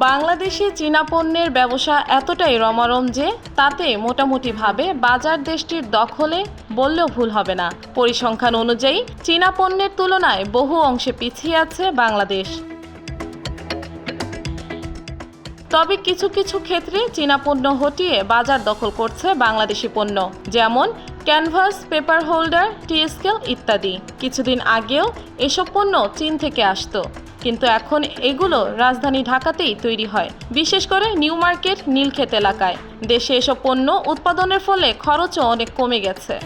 বাংলাদেশে চীনা পণ্যের ব্যবসা এতটাই রমরম যে তাতে মোটামুটিভাবে বাজার দেশটির দখলে বললেও ভুল হবে না। পরিসংখ্যান অনুযায়ী চীনা পণ্যের তুলনায় বহু অংশে পিছিয়ে আছে বাংলাদেশ। তবে কিছু কিছু ক্ষেত্রে চীনা পণ্য হটিয়ে বাজার দখল করছে বাংলাদেশি পণ্য, যেমন ক্যানভাস, পেপার হোল্ডার, টি স্কেল ইত্যাদি। কিছুদিন আগেও এসব পণ্য চীন থেকে আসতো, কিন্তু এখন এগুলো রাজধানী ঢাকাতেই তৈরি হয়, বিশেষ করে নিউ মার্কেট, নীলক্ষেত এলাকায়। দেশে এসব পণ্য উৎপাদনের ফলে খরচও অনেক কমে গেছে।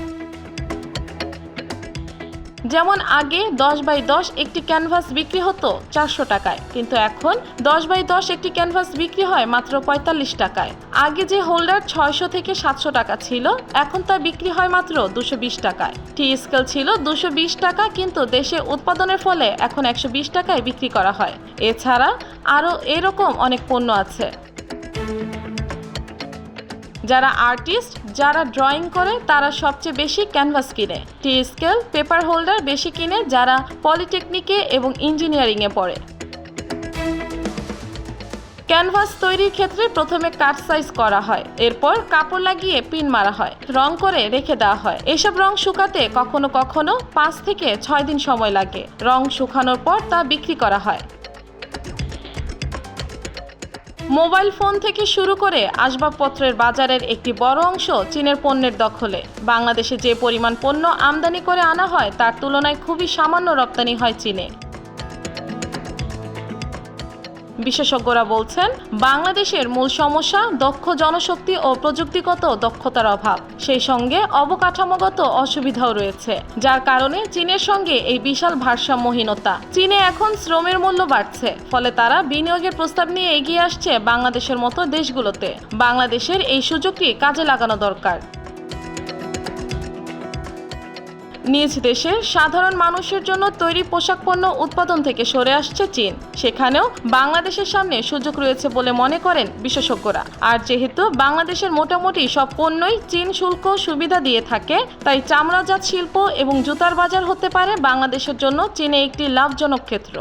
যেমন আগে 10x10 একটি ক্যানভাস বিক্রি হতো 400 টাকায়, কিন্তু এখন 10x10 একটি ক্যানভাস বিক্রি হয় মাত্র 45 টাকায়। আগে যে হোল্ডার 600 থেকে 700 টাকা ছিল, এখন তা বিক্রি হয় মাত্র 220 টাকায়। টি স্কেল ছিল 220 টাকা, কিন্তু দেশে উৎপাদনের ফলে এখন 120 টাকায় বিক্রি করা হয়। এছাড়া আরও এরকম অনেক পণ্য আছে। যারা আর্টিস্ট, যারা ড্রয়িং করে, তারা সবচেয়ে বেশি ক্যানভাস কিনে। টি স্কেল, পেপার হোল্ডার বেশি কিনে যারা পলিটেকনিকে এবং ইঞ্জিনিয়ারিংয়ে পড়ে। ক্যানভাস তৈরির ক্ষেত্রে প্রথমে কাট সাইজ করা হয়, এরপর কাপড় লাগিয়ে পিন মারা হয়, রং করে রেখে দেওয়া হয়। এসব রং শুকাতে কখনো কখনো 5 থেকে 6 দিন সময় লাগে। রং শুকানোর পর তা বিক্রি করা হয়। মোবাইল ফোন থেকে শুরু করে আসবাবপত্রের বাজারের একটি বড় অংশ চীনের পণ্যের দখলে। বাংলাদেশে যে পরিমাণ পণ্য আমদানি করে আনা হয় তার তুলনায় খুবই সামান্য রপ্তানি হয় চীনে। বিশেষজ্ঞরা বলছেন, বাংলাদেশের মূল সমস্যা দক্ষ জনশক্তি ও প্রযুক্তিগত দক্ষতার অভাব, সেই সঙ্গে অবকাঠামোগত অসুবিধাও রয়েছে, যার কারণে চীনের সঙ্গে এই বিশাল ভারসাম্যহীনতা। চীনে এখন শ্রমের মূল্য বাড়ছে, ফলে তারা বিনিয়োগের প্রস্তাব নিয়ে এগিয়ে আসছে বাংলাদেশের মতো দেশগুলোতে। বাংলাদেশের এই সুযোগটি কাজে লাগানো দরকার। নিজ দেশে সাধারণ মানুষের জন্য তৈরি পোশাক পণ্য উৎপাদন থেকে সরে আসছে চীন। সেখানেও বাংলাদেশের সামনে সুযোগ রয়েছে বলে মনে করেন বিশেষজ্ঞরা। আর যেহেতু বাংলাদেশের মোটামুটি সব পণ্যই চীন শুল্ক সুবিধা দিয়ে থাকে, তাই চামড়াজাত শিল্প এবং জুতার বাজার হতে পারে বাংলাদেশের জন্য চীনে একটি লাভজনক ক্ষেত্র।